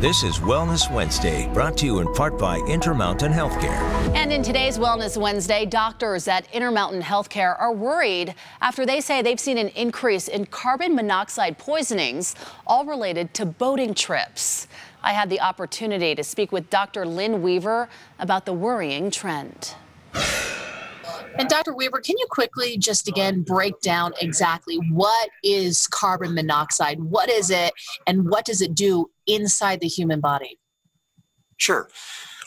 This is Wellness Wednesday, brought to you in part by Intermountain Healthcare. And in today's Wellness Wednesday, doctors at Intermountain Healthcare are worried after they say they've seen an increase in carbon monoxide poisonings, all related to boating trips. I had the opportunity to speak with Dr. Lynn Weaver about the worrying trend. And Dr. Weaver, can you quickly just again break down exactly what is carbon monoxide? What is it and what does it do inside the human body? Sure.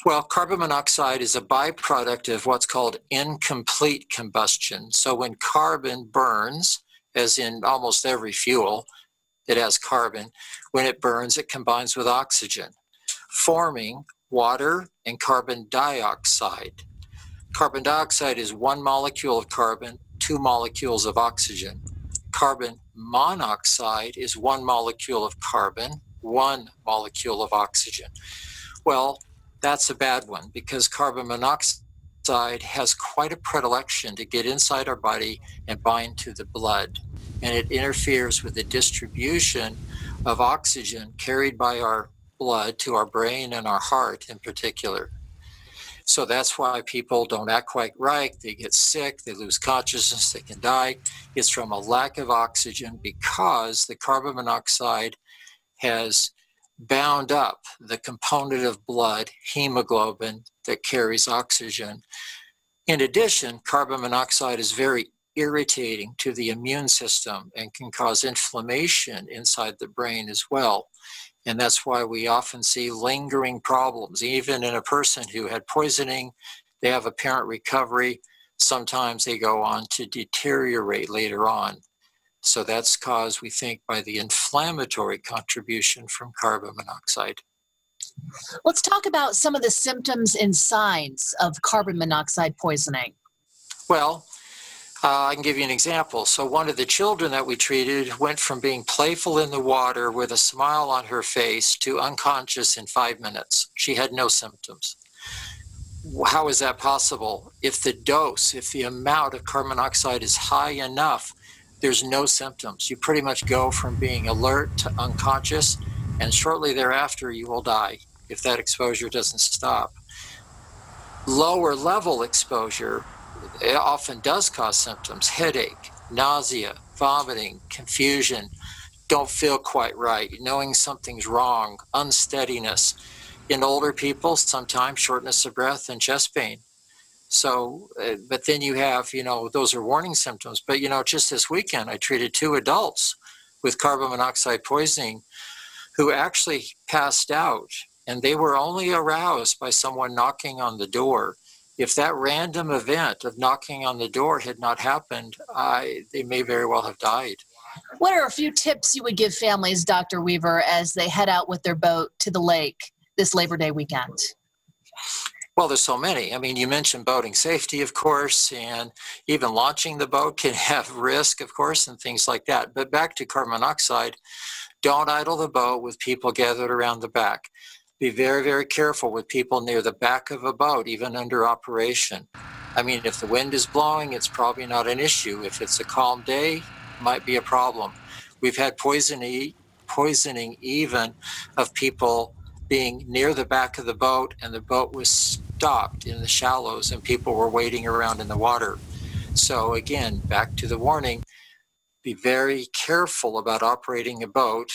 Well, carbon monoxide is a byproduct of what's called incomplete combustion. So when carbon burns, as in almost every fuel, it has carbon. When it burns, it combines with oxygen, forming water and carbon dioxide. Carbon dioxide is one molecule of carbon, two molecules of oxygen. Carbon monoxide is one molecule of carbon, one molecule of oxygen. Well, that's a bad one because carbon monoxide has quite a predilection to get inside our body and bind to the blood. And it interferes with the distribution of oxygen carried by our blood to our brain and our heart in particular. So that's why people don't act quite right. They get sick, they lose consciousness, they can die. It's from a lack of oxygen because the carbon monoxide has bound up the component of blood, hemoglobin, that carries oxygen. In addition, carbon monoxide is very irritating to the immune system and can cause inflammation inside the brain as well. And that's why we often see lingering problems. Even in a person who had poisoning, they have apparent recovery. Sometimes they go on to deteriorate later on. So that's caused, we think, by the inflammatory contribution from carbon monoxide. Let's talk about some of the symptoms and signs of carbon monoxide poisoning. Well, I can give you an example. So one of the children that we treated went from being playful in the water with a smile on her face to unconscious in 5 minutes. She had no symptoms. How is that possible? If the dose, if the amount of carbon monoxide is high enough, there's no symptoms. You pretty much go from being alert to unconscious, and shortly thereafter you will die if that exposure doesn't stop. Lower level exposure, it often does cause symptoms: headache, nausea, vomiting, confusion, don't feel quite right, knowing something's wrong, unsteadiness. In older people, sometimes shortness of breath and chest pain. So, but then you have, those are warning symptoms. But, just this weekend, I treated 2 adults with carbon monoxide poisoning who actually passed out, and they were only aroused by someone knocking on the door. If that random event of knocking on the door had not happened, they may very well have died. What are a few tips you would give families, Dr. Weaver, as they head out with their boat to the lake this Labor Day weekend? Well, there's so many. I mean, you mentioned boating safety, of course, and even launching the boat can have risk, of course, and things like that. But back to carbon monoxide, don't idle the boat with people gathered around the back. Be very, very careful with people near the back of a boat, even under operation. I mean, if the wind is blowing, it's probably not an issue. If it's a calm day, it might be a problem. We've had poisoning even of people being near the back of the boat, and the boat was stopped in the shallows and people were waiting around in the water. So again, back to the warning, be very careful about operating a boat.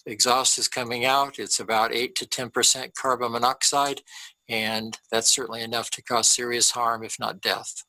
Exhaust is coming out. It's about 8 to 10% carbon monoxide, and that's certainly enough to cause serious harm, if not death.